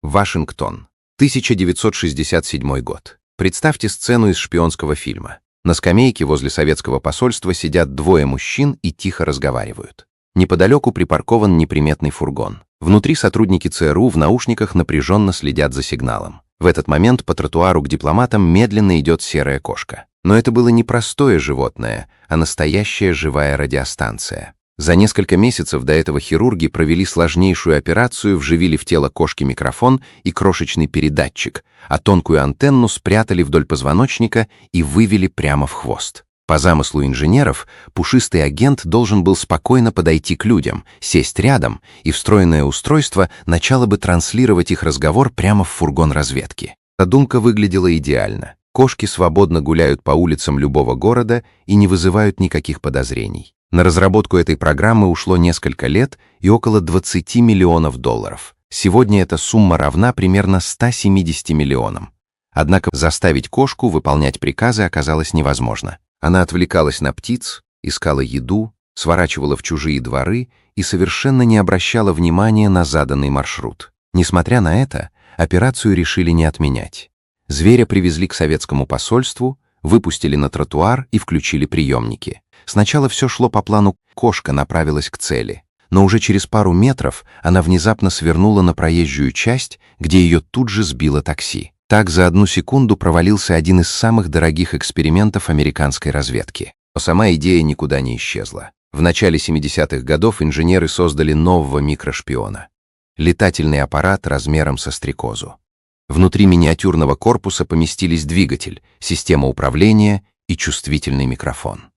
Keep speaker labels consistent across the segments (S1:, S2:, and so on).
S1: Вашингтон. 1967 год. Представьте сцену из шпионского фильма. На скамейке возле советского посольства сидят двое мужчин и тихо разговаривают. Неподалеку припаркован неприметный фургон. Внутри сотрудники ЦРУ в наушниках напряженно следят за сигналом. В этот момент по тротуару к дипломатам медленно идет серая кошка. Но это было не простое животное, а настоящая живая радиостанция. За несколько месяцев до этого хирурги провели сложнейшую операцию, вживили в тело кошки микрофон и крошечный передатчик, а тонкую антенну спрятали вдоль позвоночника и вывели прямо в хвост. По замыслу инженеров, пушистый агент должен был спокойно подойти к людям, сесть рядом, и встроенное устройство начало бы транслировать их разговор прямо в фургон разведки. Задумка выглядела идеально. Кошки свободно гуляют по улицам любого города и не вызывают никаких подозрений. На разработку этой программы ушло несколько лет и около 20 миллионов долларов. Сегодня эта сумма равна примерно 170 миллионам. Однако заставить кошку выполнять приказы оказалось невозможно. Она отвлекалась на птиц, искала еду, сворачивала в чужие дворы и совершенно не обращала внимания на заданный маршрут. Несмотря на это, операцию решили не отменять. Зверя привезли к советскому посольству, выпустили на тротуар и включили приемники. Сначала все шло по плану, кошка направилась к цели. Но уже через пару метров она внезапно свернула на проезжую часть, где ее тут же сбило такси. Так за одну секунду провалился один из самых дорогих экспериментов американской разведки. Но сама идея никуда не исчезла. В начале 70-х годов инженеры создали нового микрошпиона. Летательный аппарат размером со стрекозу. Внутри миниатюрного корпуса поместились двигатель, система управления и чувствительный микрофон.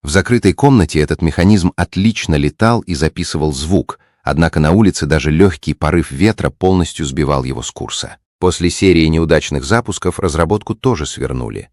S1: В закрытой комнате этот механизм отлично летал и записывал звук, однако на улице даже легкий порыв ветра полностью сбивал его с курса. После серии неудачных запусков разработку тоже свернули.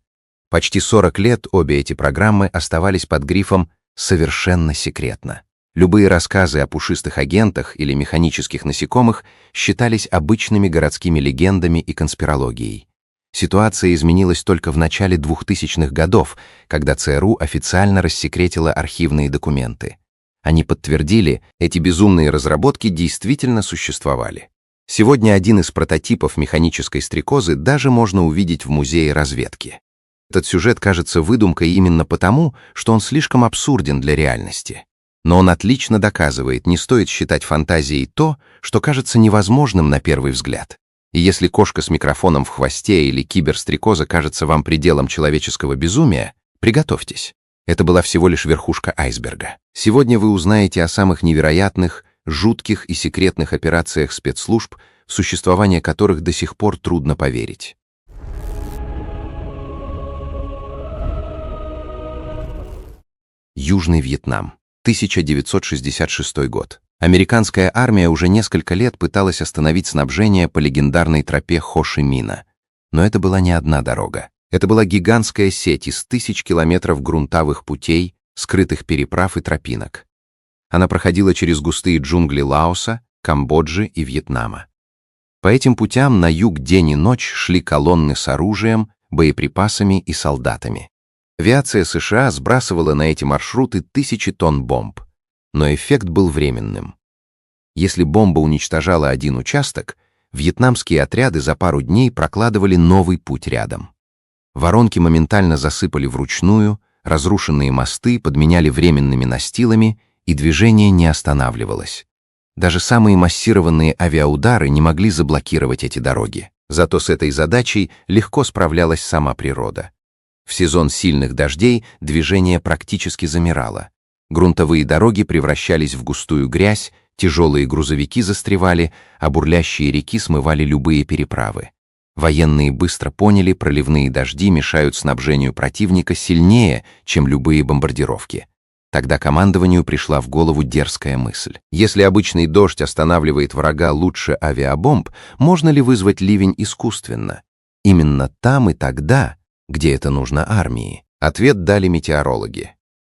S1: Почти 40 лет обе эти программы оставались под грифом «совершенно секретно». Любые рассказы о пушистых агентах или механических насекомых считались обычными городскими легендами и конспирологией. Ситуация изменилась только в начале 2000-х годов, когда ЦРУ официально рассекретила архивные документы. Они подтвердили, эти безумные разработки действительно существовали. Сегодня один из прототипов механической стрекозы даже можно увидеть в музее разведки. Этот сюжет кажется выдумкой именно потому, что он слишком абсурден для реальности. Но он отлично доказывает, не стоит считать фантазией то, что кажется невозможным на первый взгляд. И если кошка с микрофоном в хвосте или киберстрекоза кажется вам пределом человеческого безумия, приготовьтесь. Это была всего лишь верхушка айсберга. Сегодня вы узнаете о самых невероятных, жутких и секретных операциях спецслужб, в существование которых до сих пор трудно поверить. Южный Вьетнам. 1966 год. Американская армия уже несколько лет пыталась остановить снабжение по легендарной тропе Хо Ши Мина. Но это была не одна дорога. Это была гигантская сеть из тысяч километров грунтовых путей, скрытых переправ и тропинок. Она проходила через густые джунгли Лаоса, Камбоджи и Вьетнама. По этим путям на юг день и ночь шли колонны с оружием, боеприпасами и солдатами. Авиация США сбрасывала на эти маршруты тысячи тонн бомб, но эффект был временным. Если бомба уничтожала один участок, вьетнамские отряды за пару дней прокладывали новый путь рядом. Воронки моментально засыпали вручную, разрушенные мосты подменяли временными настилами, и движение не останавливалось. Даже самые массированные авиаудары не могли заблокировать эти дороги. Зато с этой задачей легко справлялась сама природа. В сезон сильных дождей движение практически замирало. Грунтовые дороги превращались в густую грязь, тяжелые грузовики застревали, а бурлящие реки смывали любые переправы. Военные быстро поняли, проливные дожди мешают снабжению противника сильнее, чем любые бомбардировки. Тогда командованию пришла в голову дерзкая мысль. Если обычный дождь останавливает врага лучше авиабомб, можно ли вызвать ливень искусственно? Именно там и тогда, где это нужно армии. Ответ дали метеорологи.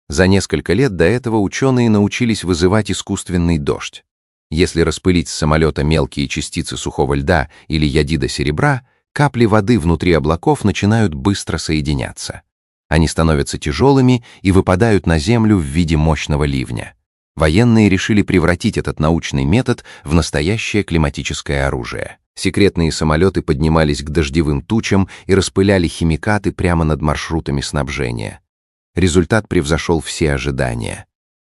S1: За несколько лет до этого ученые научились вызывать искусственный дождь. Если распылить с самолета мелкие частицы сухого льда или ядида серебра, капли воды внутри облаков начинают быстро соединяться. Они становятся тяжелыми и выпадают на землю в виде мощного ливня. Военные решили превратить этот научный метод в настоящее климатическое оружие. Секретные самолеты поднимались к дождевым тучам и распыляли химикаты прямо над маршрутами снабжения. Результат превзошел все ожидания.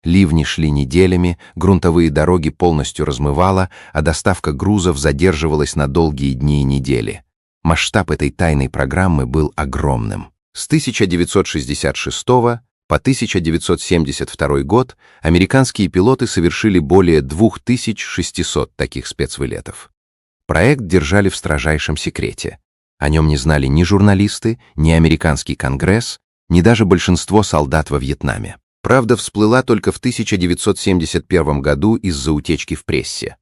S1: Ливни шли неделями, грунтовые дороги полностью размывало, а доставка грузов задерживалась на долгие дни и недели. Масштаб этой тайной программы был огромным. С 1966 по 1972 год американские пилоты совершили более 2600 таких спецвылетов. Проект держали в строжайшем секрете. О нем не знали ни журналисты, ни американский Конгресс, ни даже большинство солдат во Вьетнаме. Правда всплыла только в 1971 году из-за утечки в прессе.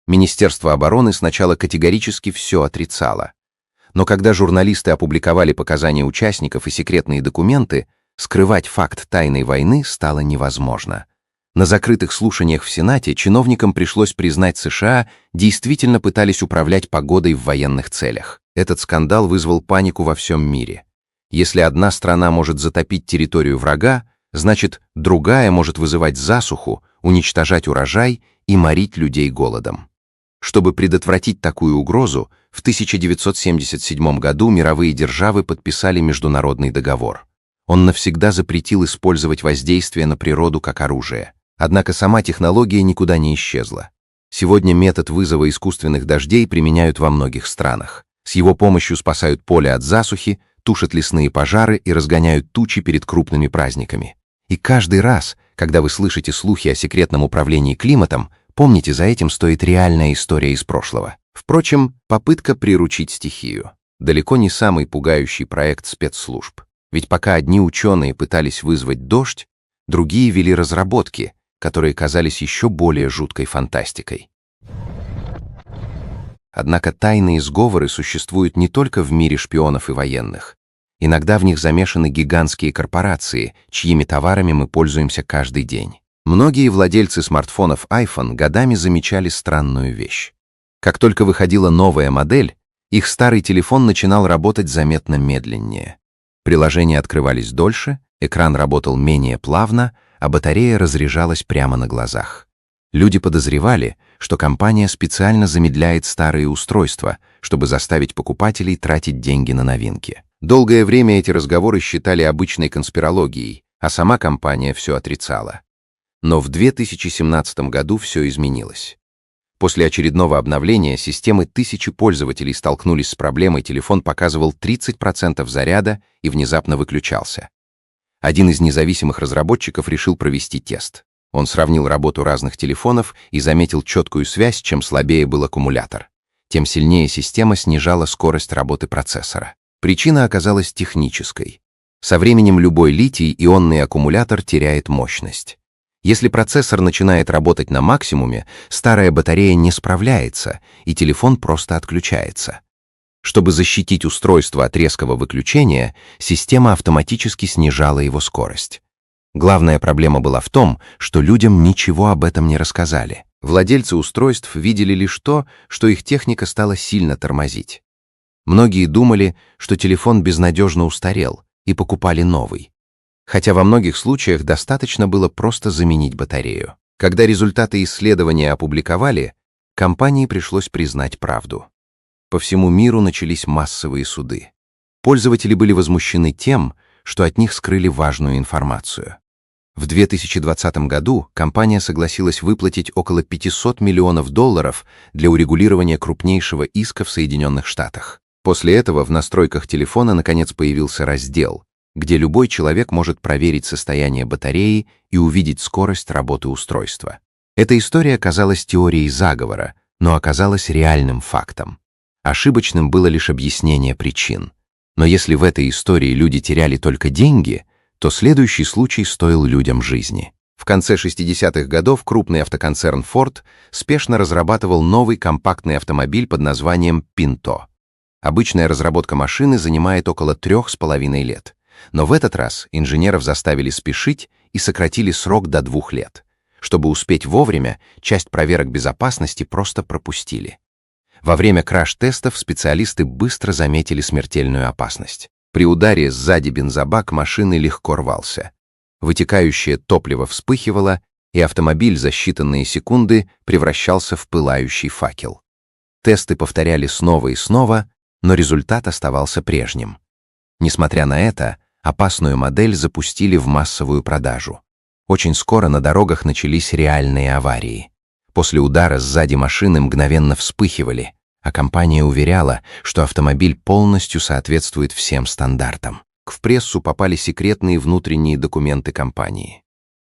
S1: Министерство обороны сначала категорически все отрицало. Но когда журналисты опубликовали показания участников и секретные документы, скрывать факт тайной войны стало невозможно. На закрытых слушаниях в Сенате чиновникам пришлось признать, США действительно пытались управлять погодой в военных целях. Этот скандал вызвал панику во всем мире. Если одна страна может затопить территорию врага, значит, другая может вызывать засуху, уничтожать урожай и морить людей голодом. Чтобы предотвратить такую угрозу, в 1977 году мировые державы подписали международный договор. Он навсегда запретил использовать воздействие на природу как оружие. Однако сама технология никуда не исчезла. Сегодня метод вызова искусственных дождей применяют во многих странах. С его помощью спасают поле от засухи, тушат лесные пожары и разгоняют тучи перед крупными праздниками. И каждый раз, когда вы слышите слухи о секретном управлении климатом, помните, за этим стоит реальная история из прошлого. Впрочем, попытка приручить стихию — далеко не самый пугающий проект спецслужб. Ведь пока одни ученые пытались вызвать дождь, другие вели разработки, которые казались еще более жуткой фантастикой. Однако тайные сговоры существуют не только в мире шпионов и военных. Иногда в них замешаны гигантские корпорации, чьими товарами мы пользуемся каждый день. Многие владельцы смартфонов iPhone годами замечали странную вещь. Как только выходила новая модель, их старый телефон начинал работать заметно медленнее. Приложения открывались дольше, экран работал менее плавно, а батарея разряжалась прямо на глазах. Люди подозревали, что компания специально замедляет старые устройства, чтобы заставить покупателей тратить деньги на новинки. Долгое время эти разговоры считали обычной конспирологией, а сама компания все отрицала. Но в 2017 году все изменилось. После очередного обновления системы тысячи пользователей столкнулись с проблемой, телефон показывал 30% заряда и внезапно выключался. Один из независимых разработчиков решил провести тест. Он сравнил работу разных телефонов и заметил четкую связь: чем слабее был аккумулятор, тем сильнее система снижала скорость работы процессора. Причина оказалась технической. Со временем любой литий-ионный аккумулятор теряет мощность. Если процессор начинает работать на максимуме, старая батарея не справляется, и телефон просто отключается. Чтобы защитить устройство от резкого выключения, система автоматически снижала его скорость. Главная проблема была в том, что людям ничего об этом не рассказали. Владельцы устройств видели лишь то, что их техника стала сильно тормозить. Многие думали, что телефон безнадежно устарел, и покупали новый. Хотя во многих случаях достаточно было просто заменить батарею. Когда результаты исследования опубликовали, компании пришлось признать правду. По всему миру начались массовые суды. Пользователи были возмущены тем, что от них скрыли важную информацию. В 2020 году компания согласилась выплатить около $500 миллионов для урегулирования крупнейшего иска в Соединенных Штатах. После этого в настройках телефона наконец появился раздел, где любой человек может проверить состояние батареи и увидеть скорость работы устройства. Эта история казалась теорией заговора, но оказалась реальным фактом. Ошибочным было лишь объяснение причин. Но если в этой истории люди теряли только деньги, то следующий случай стоил людям жизни. В конце 60-х годов крупный автоконцерн Ford спешно разрабатывал новый компактный автомобиль под названием Pinto. Обычная разработка машины занимает около 3,5 лет. Но в этот раз инженеров заставили спешить и сократили срок до 2 лет. Чтобы успеть вовремя, часть проверок безопасности просто пропустили. Во время краш-тестов специалисты быстро заметили смертельную опасность. При ударе сзади бензобак машины легко рвался. Вытекающее топливо вспыхивало, и автомобиль за считанные секунды превращался в пылающий факел. Тесты повторяли снова и снова, но результат оставался прежним. Несмотря на это, опасную модель запустили в массовую продажу. Очень скоро на дорогах начались реальные аварии. После удара сзади машины мгновенно вспыхивали, а компания уверяла, что автомобиль полностью соответствует всем стандартам. В прессу попали секретные внутренние документы компании.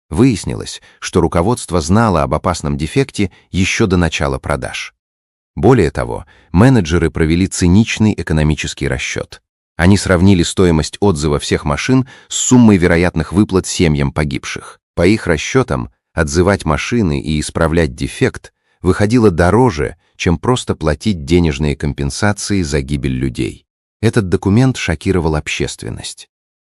S1: Выяснилось, что руководство знало об опасном дефекте еще до начала продаж. Более того, менеджеры провели циничный экономический расчет. Они сравнили стоимость отзыва всех машин с суммой вероятных выплат семьям погибших. По их расчетам, отзывать машины и исправлять дефект выходило дороже, чем просто платить денежные компенсации за гибель людей. Этот документ шокировал общественность.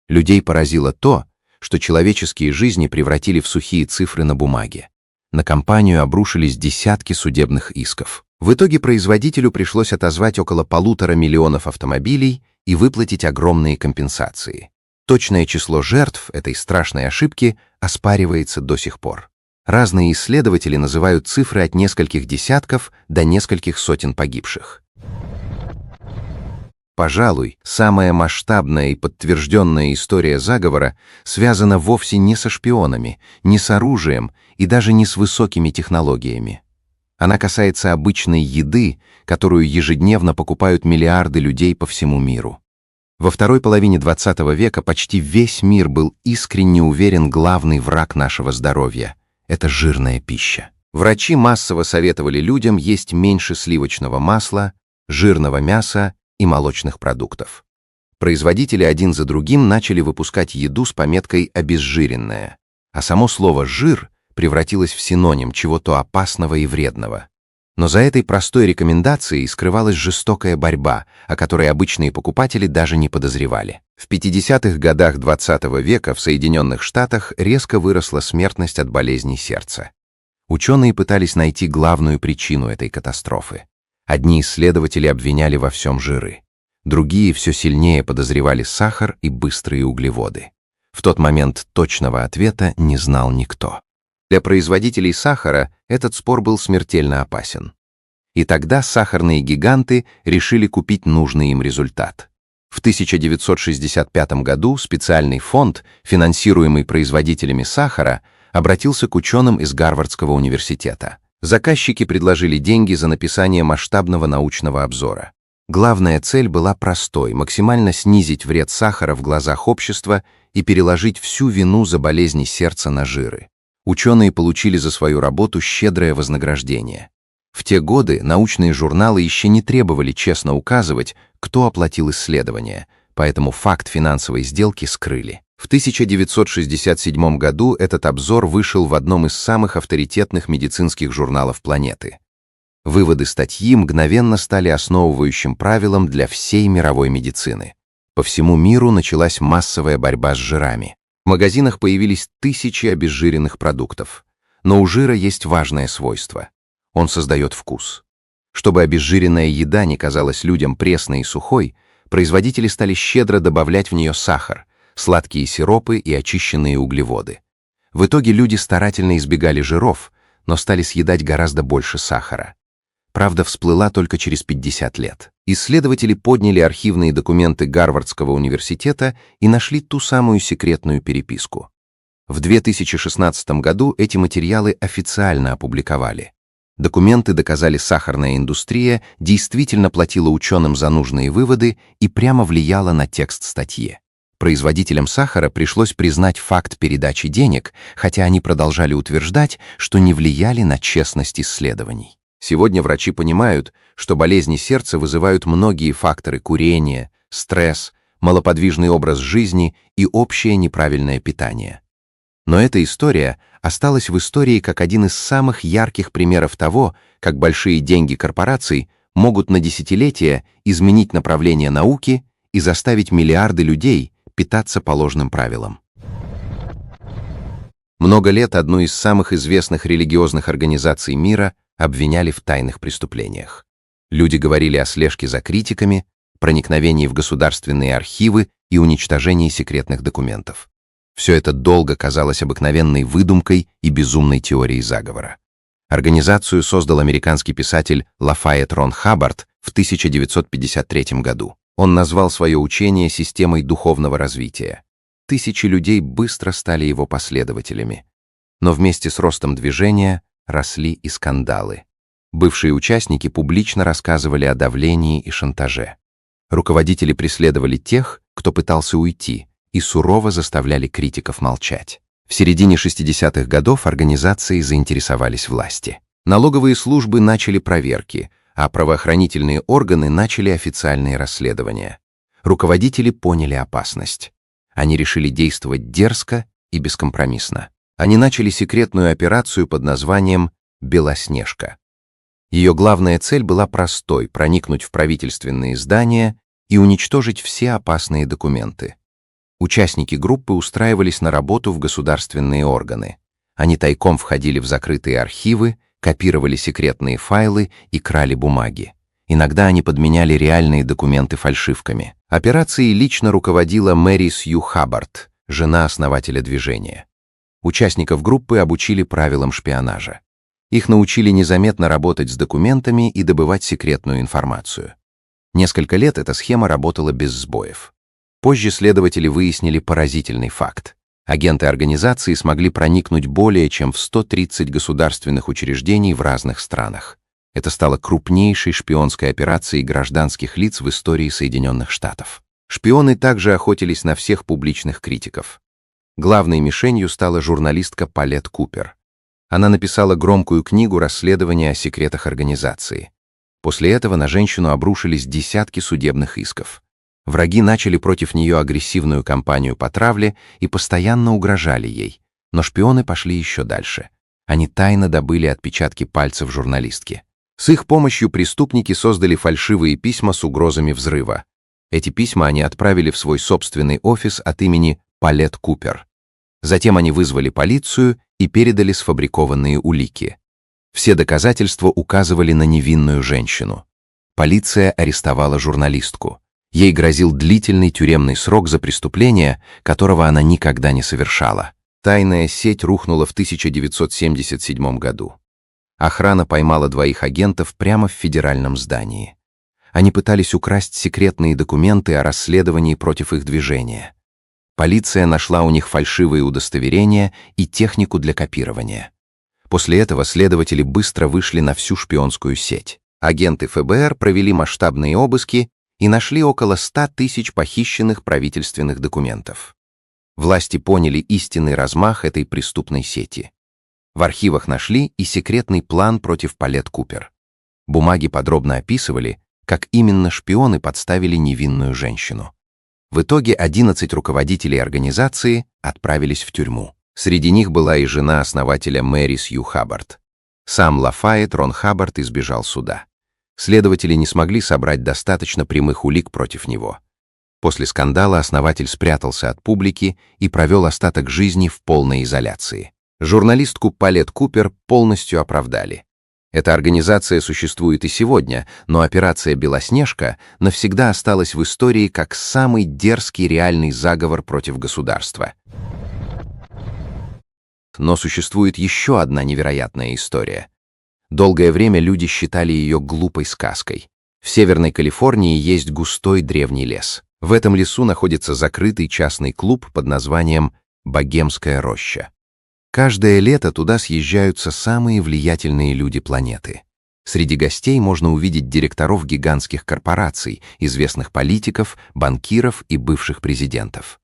S1: Людей поразило то, что человеческие жизни превратили в сухие цифры на бумаге. На компанию обрушились десятки судебных исков. В итоге производителю пришлось отозвать около 1,5 миллиона автомобилей и выплатить огромные компенсации. Точное число жертв этой страшной ошибки оспаривается до сих пор. Разные исследователи называют цифры от нескольких десятков до нескольких сотен погибших. Пожалуй, самая масштабная и подтвержденная история заговора связана вовсе не со шпионами, не с оружием и даже не с высокими технологиями. Она касается обычной еды, которую ежедневно покупают миллиарды людей по всему миру. Во второй половине XX века почти весь мир был искренне уверен, главный враг нашего здоровья — это жирная пища. Врачи массово советовали людям есть меньше сливочного масла, жирного мяса и молочных продуктов. Производители один за другим начали выпускать еду с пометкой «обезжиренная», а само слово «жир» превратилось в синоним чего-то опасного и вредного. Но за этой простой рекомендацией скрывалась жестокая борьба, о которой обычные покупатели даже не подозревали. В 50-х годах XX века в Соединенных Штатах резко выросла смертность от болезней сердца. Ученые пытались найти главную причину этой катастрофы. Одни исследователи обвиняли во всем жиры, другие все сильнее подозревали сахар и быстрые углеводы. В тот момент точного ответа не знал никто. Для производителей сахара этот спор был смертельно опасен. И тогда сахарные гиганты решили купить нужный им результат. В 1965 году специальный фонд, финансируемый производителями сахара, обратился к ученым из Гарвардского университета. Заказчики предложили деньги за написание масштабного научного обзора. Главная цель была простой — максимально снизить вред сахара в глазах общества и переложить всю вину за болезни сердца на жиры. Ученые получили за свою работу щедрое вознаграждение. В те годы научные журналы еще не требовали честно указывать, кто оплатил исследования, поэтому факт финансовой сделки скрыли. В 1967 году этот обзор вышел в одном из самых авторитетных медицинских журналов планеты. Выводы статьи мгновенно стали основывающим правилом для всей мировой медицины. По всему миру началась массовая борьба с жирами. В магазинах появились тысячи обезжиренных продуктов. Но у жира есть важное свойство. Он создает вкус. Чтобы обезжиренная еда не казалась людям пресной и сухой, производители стали щедро добавлять в нее сахар, сладкие сиропы и очищенные углеводы. В итоге люди старательно избегали жиров, но стали съедать гораздо больше сахара. Правда всплыла только через 50 лет. Исследователи подняли архивные документы Гарвардского университета и нашли ту самую секретную переписку. В 2016 году эти материалы официально опубликовали. Документы доказали, сахарная индустрия действительно платила ученым за нужные выводы и прямо влияла на текст статьи. Производителям сахара пришлось признать факт передачи денег, хотя они продолжали утверждать, что не влияли на честность исследований. Сегодня врачи понимают, что болезни сердца вызывают многие факторы: курение, стресс, малоподвижный образ жизни и общее неправильное питание. Но эта история осталась в истории как один из самых ярких примеров того, как большие деньги корпораций могут на десятилетия изменить направление науки и заставить миллиарды людей питаться по ложным правилам. Много лет одну из самых известных религиозных организаций мира обвиняли в тайных преступлениях. Люди говорили о слежке за критиками, проникновении в государственные архивы и уничтожении секретных документов. Все это долго казалось обыкновенной выдумкой и безумной теорией заговора. Организацию создал американский писатель Лафайет Рон Хаббард в 1953 году. Он назвал свое учение системой духовного развития. Тысячи людей быстро стали его последователями. Но вместе с ростом движения росли и скандалы. Бывшие участники публично рассказывали о давлении и шантаже. Руководители преследовали тех, кто пытался уйти, и сурово заставляли критиков молчать. В середине 60-х годов организации заинтересовались власти. Налоговые службы начали проверки, а правоохранительные органы начали официальные расследования. Руководители поняли опасность. Они решили действовать дерзко и бескомпромиссно. Они начали секретную операцию под названием «Белоснежка». Ее главная цель была простой — проникнуть в правительственные здания и уничтожить все опасные документы. Участники группы устраивались на работу в государственные органы. Они тайком входили в закрытые архивы, копировали секретные файлы и крали бумаги. Иногда они подменяли реальные документы фальшивками. Операцией лично руководила Мэри Сью Хаббард, жена основателя движения. Участников группы обучили правилам шпионажа. Их научили незаметно работать с документами и добывать секретную информацию. Несколько лет эта схема работала без сбоев. Позже следователи выяснили поразительный факт. Агенты организации смогли проникнуть более чем в 130 государственных учреждений в разных странах. Это стало крупнейшей шпионской операцией гражданских лиц в истории Соединенных Штатов. Шпионы также охотились на всех публичных критиков. Главной мишенью стала журналистка Палет Купер. Она написала громкую книгу расследования о секретах организации. После этого на женщину обрушились десятки судебных исков. Враги начали против нее агрессивную кампанию по травле и постоянно угрожали ей. Но шпионы пошли еще дальше. Они тайно добыли отпечатки пальцев журналистки. С их помощью преступники создали фальшивые письма с угрозами взрыва. Эти письма они отправили в свой собственный офис от имени Палет Купер. Затем они вызвали полицию и передали сфабрикованные улики. Все доказательства указывали на невинную женщину. Полиция арестовала журналистку. Ей грозил длительный тюремный срок за преступление, которого она никогда не совершала. Тайная сеть рухнула в 1977 году. Охрана поймала двоих агентов прямо в федеральном здании. Они пытались украсть секретные документы о расследовании против их движения. Полиция нашла у них фальшивые удостоверения и технику для копирования. После этого следователи быстро вышли на всю шпионскую сеть. Агенты ФБР провели масштабные обыски и нашли около 100 тысяч похищенных правительственных документов. Власти поняли истинный размах этой преступной сети. В архивах нашли и секретный план против Палет Купер. Бумаги подробно описывали, как именно шпионы подставили невинную женщину. В итоге 11 руководителей организации отправились в тюрьму. Среди них была и жена основателя Мэри Сью Хаббард. Сам Лафайет Рон Хаббард избежал суда. Следователи не смогли собрать достаточно прямых улик против него. После скандала основатель спрятался от публики и провел остаток жизни в полной изоляции. Журналистку Палет Купер полностью оправдали. Эта организация существует и сегодня, но операция «Белоснежка» навсегда осталась в истории как самый дерзкий реальный заговор против государства. Но существует еще одна невероятная история. Долгое время люди считали ее глупой сказкой. В Северной Калифорнии есть густой древний лес. В этом лесу находится закрытый частный клуб под названием «Богемская роща». Каждое лето туда съезжаются самые влиятельные люди планеты. Среди гостей можно увидеть директоров гигантских корпораций, известных политиков, банкиров и бывших президентов.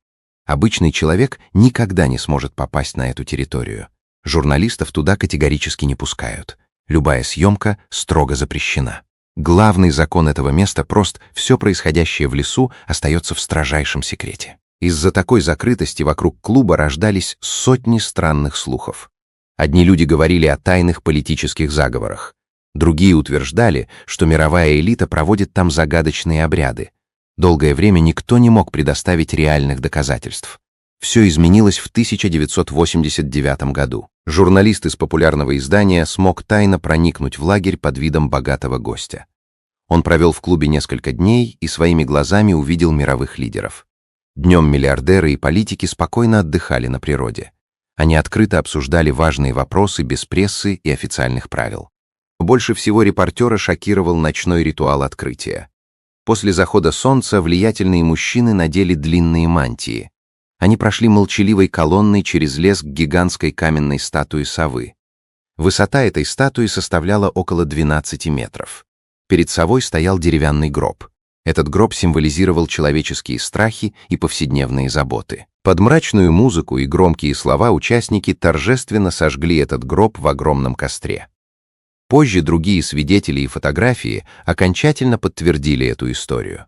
S1: Обычный человек никогда не сможет попасть на эту территорию. Журналистов туда категорически не пускают. Любая съемка строго запрещена. Главный закон этого места прост: все происходящее в лесу остается в строжайшем секрете. Из-за такой закрытости вокруг клуба рождались сотни странных слухов. Одни люди говорили о тайных политических заговорах. Другие утверждали, что мировая элита проводит там загадочные обряды. Долгое время никто не мог предоставить реальных доказательств. Все изменилось в 1989 году. Журналист из популярного издания смог тайно проникнуть в лагерь под видом богатого гостя. Он провел в клубе несколько дней и своими глазами увидел мировых лидеров. Днем миллиардеры и политики спокойно отдыхали на природе. Они открыто обсуждали важные вопросы без прессы и официальных правил. Больше всего репортера шокировал ночной ритуал открытия. После захода солнца влиятельные мужчины надели длинные мантии. Они прошли молчаливой колонной через лес к гигантской каменной статуе совы. Высота этой статуи составляла около 12 метров. Перед совой стоял деревянный гроб. Этот гроб символизировал человеческие страхи и повседневные заботы. Под мрачную музыку и громкие слова участники торжественно сожгли этот гроб в огромном костре. Позже другие свидетели и фотографии окончательно подтвердили эту историю.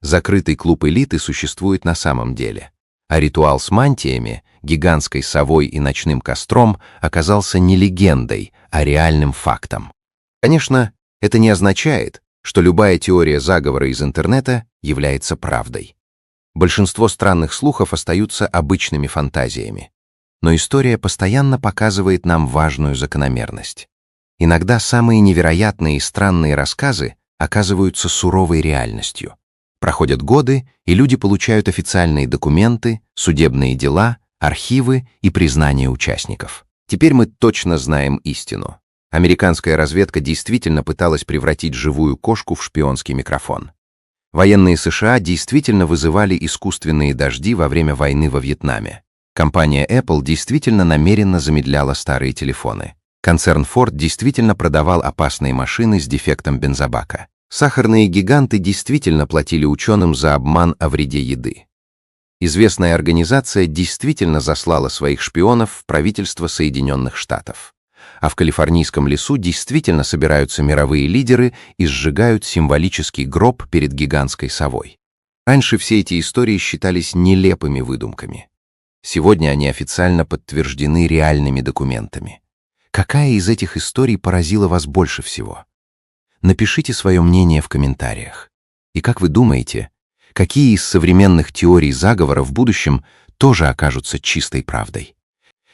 S1: Закрытый клуб элиты существует на самом деле, а ритуал с мантиями, гигантской совой и ночным костром оказался не легендой, а реальным фактом. Конечно, это не означает, что любая теория заговора из интернета является правдой. Большинство странных слухов остаются обычными фантазиями. Но история постоянно показывает нам важную закономерность. Иногда самые невероятные и странные рассказы оказываются суровой реальностью. Проходят годы, и люди получают официальные документы, судебные дела, архивы и признания участников. Теперь мы точно знаем истину. Американская разведка действительно пыталась превратить живую кошку в шпионский микрофон. Военные США действительно вызывали искусственные дожди во время войны во Вьетнаме. Компания Apple действительно намеренно замедляла старые телефоны. Концерн Ford действительно продавал опасные машины с дефектом бензобака. Сахарные гиганты действительно платили ученым за обман о вреде еды. Известная организация действительно заслала своих шпионов в правительство Соединенных Штатов. А в калифорнийском лесу действительно собираются мировые лидеры и сжигают символический гроб перед гигантской совой. Раньше все эти истории считались нелепыми выдумками. Сегодня они официально подтверждены реальными документами. Какая из этих историй поразила вас больше всего? Напишите свое мнение в комментариях. И как вы думаете, какие из современных теорий заговора в будущем тоже окажутся чистой правдой?